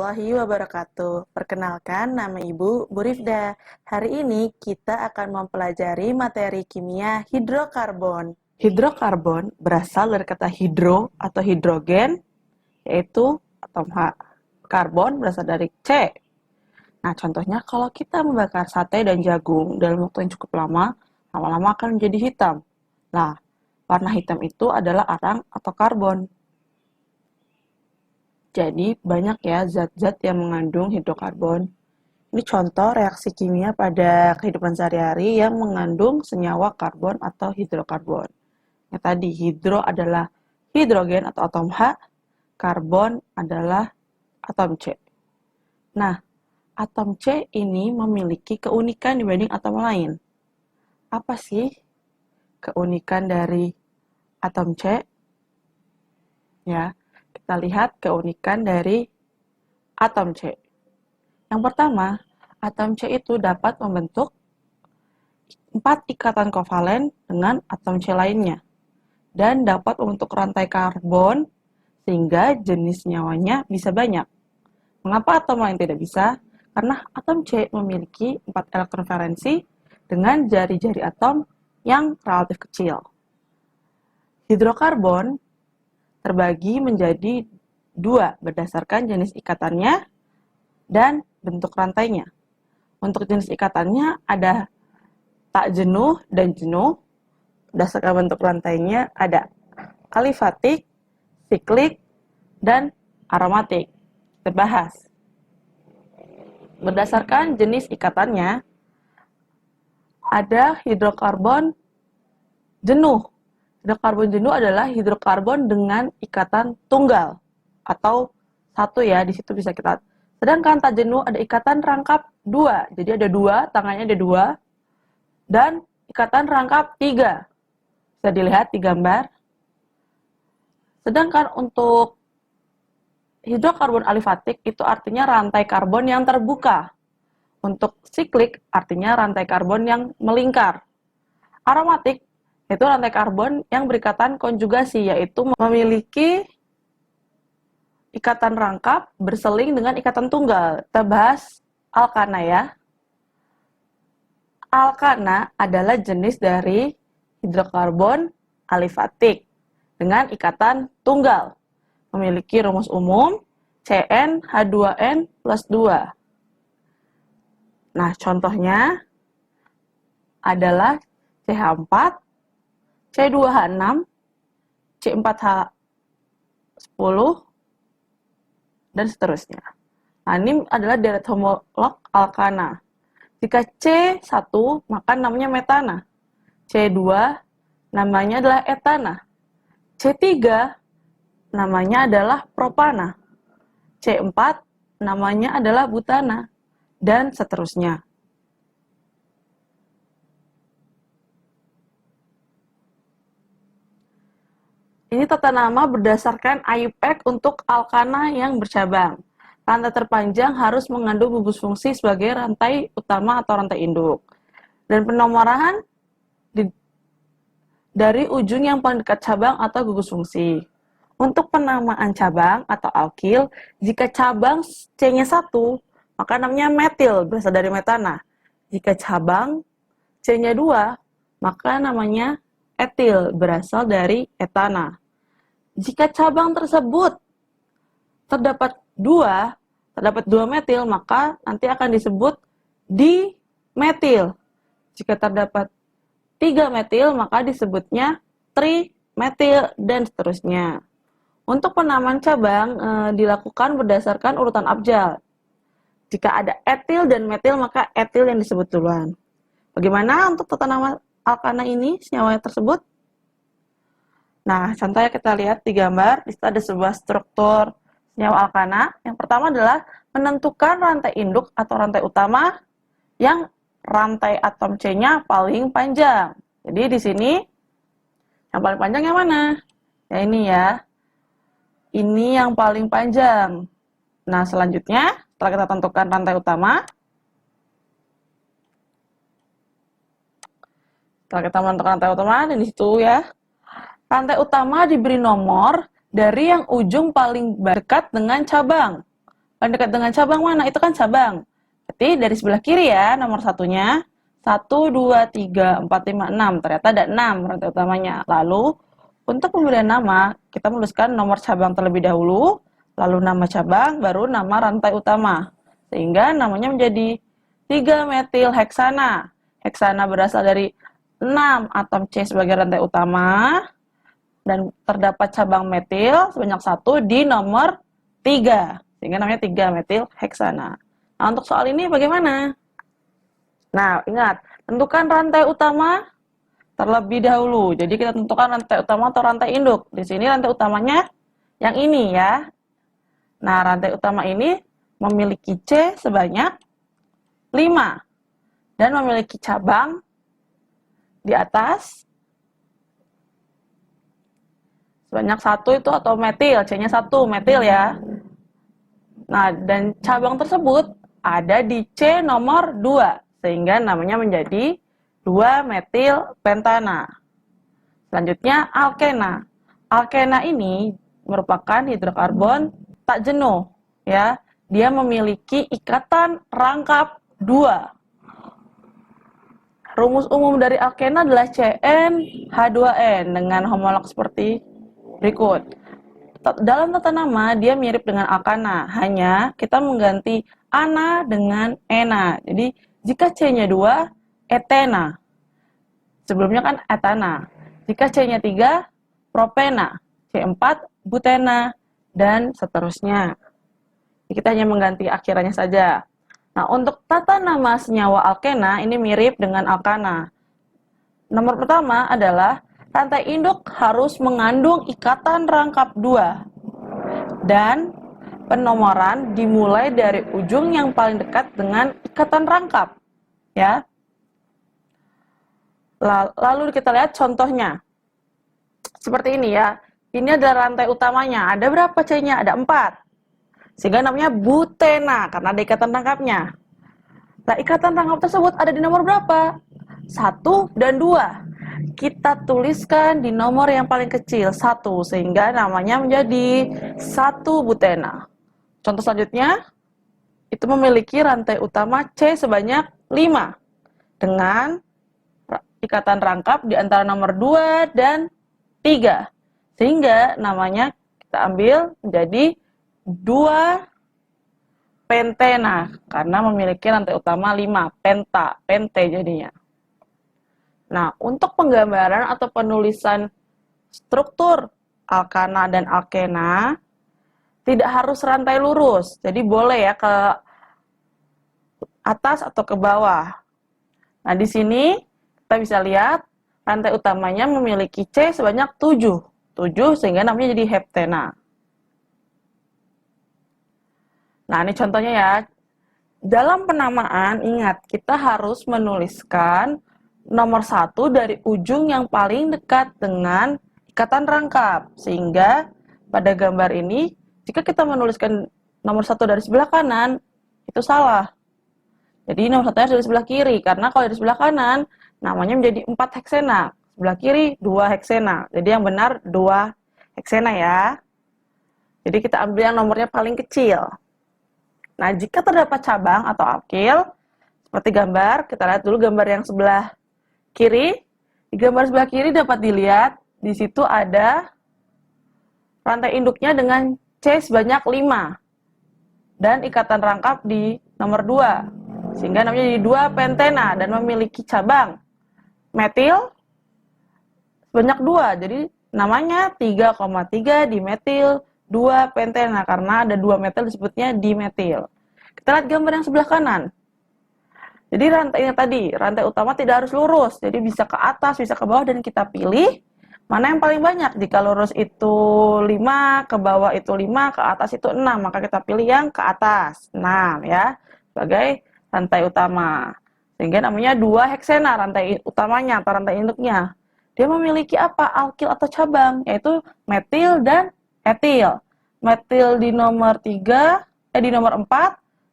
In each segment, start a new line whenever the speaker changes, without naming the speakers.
warahmatullahi wabarakatuh. Perkenalkan, nama Ibu Rifda. Hari ini kita akan mempelajari materi kimia hidrokarbon. Hidrokarbon berasal dari kata hidro atau hidrogen, yaitu atom H. Karbon berasal dari C. Nah, contohnya kalau kita membakar sate dan jagung dalam waktu yang cukup lama, lama-lama akan menjadi hitam. Nah, warna hitam itu adalah arang atau karbon. Jadi, banyak ya zat-zat yang mengandung hidrokarbon. Ini contoh reaksi kimia pada kehidupan sehari-hari yang mengandung senyawa karbon atau hidrokarbon. Yang tadi, hidro adalah hidrogen atau atom H, karbon adalah atom C. Nah, atom C ini memiliki keunikan dibanding atom lain. Apa sih keunikan dari atom C? Ya, kita lihat keunikan dari atom C. Yang pertama, atom C itu dapat membentuk 4 ikatan kovalen dengan atom C lainnya dan dapat membentuk rantai karbon sehingga jenis nyawanya bisa banyak. Mengapa atom lain tidak bisa? Karena atom C memiliki 4 elektron valensi dengan jari-jari atom yang relatif kecil. Hidrokarbon terbagi menjadi 2 berdasarkan jenis ikatannya dan bentuk rantainya. Untuk jenis ikatannya ada tak jenuh dan jenuh. Berdasarkan bentuk rantainya ada alifatik, siklik, dan aromatik. Kita bahas. Berdasarkan jenis ikatannya ada hidrokarbon jenuh. Hidrokarbon jenuh adalah hidrokarbon dengan ikatan tunggal atau satu ya, di situ bisa kita. Sedangkan tak jenuh ada ikatan rangkap 2. Jadi ada 2, tangannya ada 2 dan ikatan rangkap 3. Bisa dilihat di gambar. Sedangkan untuk hidrokarbon alifatik itu artinya rantai karbon yang terbuka. Untuk siklik artinya rantai karbon yang melingkar. Aromatik itu rantai karbon yang berikatan konjugasi, yaitu memiliki ikatan rangkap berseling dengan ikatan tunggal. Kita bahas alkana ya. Alkana adalah jenis dari hidrokarbon alifatik dengan ikatan tunggal. Memiliki rumus umum CnH2n plus 2. Nah, contohnya adalah CH4, C2H6, C4H10, dan seterusnya. Nah, ini adalah deret homolog alkana. Jika C1, maka namanya metana. C2, namanya adalah etana. C3, namanya adalah propana. C4, namanya adalah butana. Dan seterusnya. Ini tata nama berdasarkan IUPAC untuk alkana yang bercabang. Rantai terpanjang harus mengandung gugus fungsi sebagai rantai utama atau rantai induk. Dan penomoran dari ujung yang paling dekat cabang atau gugus fungsi. Untuk penamaan cabang atau alkil, jika cabang C-nya 1, maka namanya metil, berasal dari metana. Jika cabang C-nya 2, maka namanya etil, berasal dari etana. Jika cabang tersebut terdapat 2 metil, maka nanti akan disebut dimetil. Jika terdapat 3 metil, maka disebutnya trimetil, dan seterusnya. Untuk penamaan cabang dilakukan berdasarkan urutan abjad. Jika ada etil dan metil, maka etil yang disebut duluan. Bagaimana untuk tata nama alkana ini, senyawa tersebut? Nah, contohnya kita lihat di gambar, di situ ada sebuah struktur senyawa alkana. Yang pertama adalah menentukan rantai induk atau rantai utama yang rantai atom C-nya paling panjang. Jadi di sini yang paling panjang yang mana? Ya ini ya. Ini yang paling panjang. Nah, selanjutnya setelah kita tentukan rantai utama, setelah kita menentukan rantai utama, dan di situ ya, rantai utama diberi nomor dari yang ujung paling dekat dengan cabang. Paling dekat dengan cabang mana? Itu kan cabang. Berarti dari sebelah kiri ya, nomor satunya. 1, 2, 3, 4, 5, 6. Ternyata ada 6 rantai utamanya. Lalu, untuk pemberian nama, kita menuliskan nomor cabang terlebih dahulu, lalu nama cabang, baru nama rantai utama. Sehingga namanya menjadi 3-metil heksana. Heksana berasal dari 6 atom C sebagai rantai utama, dan terdapat cabang metil sebanyak 1 di nomor 3. Sehingga namanya 3-metil heksana. Nah, untuk soal ini bagaimana? Nah, ingat, tentukan rantai utama terlebih dahulu. Jadi kita tentukan rantai utama atau rantai induk. Di sini rantai utamanya yang ini ya. Nah, rantai utama ini memiliki C sebanyak 5 dan memiliki cabang di atas sebanyak 1 itu atau metil, C-nya 1 metil ya. Nah, dan cabang tersebut ada di C nomor 2, sehingga namanya menjadi 2-metil pentana. Selanjutnya, alkena. Alkena ini merupakan hidrokarbon tak jenuh, ya. Dia memiliki ikatan rangkap 2. Rumus umum dari alkena adalah CnH2n dengan homolog seperti berikut. Dalam tata nama, dia mirip dengan alkana, hanya kita mengganti ana dengan ena. Jadi, jika C-nya 2, etena. Sebelumnya kan etana. Jika C-nya 3, propena. C4, butena, dan seterusnya. Kita hanya mengganti akhirannya saja. Nah, untuk tata nama senyawa alkena, ini mirip dengan alkana. Nomor pertama adalah rantai induk harus mengandung ikatan rangkap 2. Dan penomoran dimulai dari ujung yang paling dekat dengan ikatan rangkap. Ya. Lalu kita lihat contohnya. Seperti ini ya. Ini adalah rantai utamanya. Ada berapa C-nya? Ada 4. Sehingga namanya butena karena ada ikatan rangkapnya. Nah, ikatan rangkap tersebut ada di nomor berapa? 1 dan 2. Kita tuliskan di nomor yang paling kecil 1 sehingga namanya menjadi 1 butena. Contoh selanjutnya itu memiliki rantai utama C sebanyak 5 dengan ikatan rangkap di antara nomor 2 dan 3 sehingga namanya kita ambil menjadi 2 pentena karena memiliki rantai utama 5, pente jadinya. Nah, untuk penggambaran atau penulisan struktur alkana dan alkena, tidak harus rantai lurus. Jadi boleh ya ke atas atau ke bawah. Nah, di sini kita bisa lihat rantai utamanya memiliki C sebanyak 7. 7 sehingga namanya jadi heptena. Nah, ini contohnya ya. Dalam penamaan, ingat, kita harus menuliskan nomor 1 dari ujung yang paling dekat dengan ikatan rangkap. Sehingga pada gambar ini, jika kita menuliskan nomor 1 dari sebelah kanan, itu salah. Jadi nomor 1 dari sebelah kiri, karena kalau dari sebelah kanan, namanya menjadi 4 heksena. Sebelah kiri, 2 heksena. Jadi yang benar 2 heksena ya. Jadi kita ambil yang nomornya paling kecil. Nah, jika terdapat cabang atau alkil, seperti gambar, kita lihat dulu gambar yang sebelah kiri. Di gambar sebelah kiri dapat dilihat, di situ ada rantai induknya dengan C sebanyak 5. Dan ikatan rangkap di nomor 2. Sehingga namanya jadi 2 pentena dan memiliki cabang metil sebanyak 2. Jadi namanya 3,3 dimetil 2 pentena karena ada 2 metil disebutnya dimetil. Kita lihat gambar yang sebelah kanan. Jadi rantainya tadi, rantai utama tidak harus lurus. Jadi bisa ke atas, bisa ke bawah dan kita pilih mana yang paling banyak. Jika lurus itu 5, ke bawah itu 5, ke atas itu 6, maka kita pilih yang ke atas. 6 ya, sebagai rantai utama. Sehingga namanya 2 heksena rantai utamanya atau rantai induknya. Dia memiliki apa? Alkil atau cabang, yaitu metil dan etil. Metil di nomor 4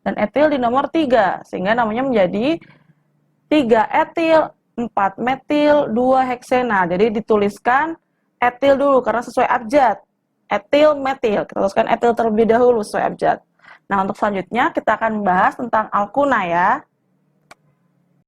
dan etil di nomor 3. Sehingga namanya menjadi 3 etil, 4 metil, 2 heksena. Jadi dituliskan etil dulu karena sesuai abjad. Etil, metil. Kita tuliskan etil terlebih dahulu sesuai abjad. Nah, untuk selanjutnya kita akan membahas tentang alkuna ya.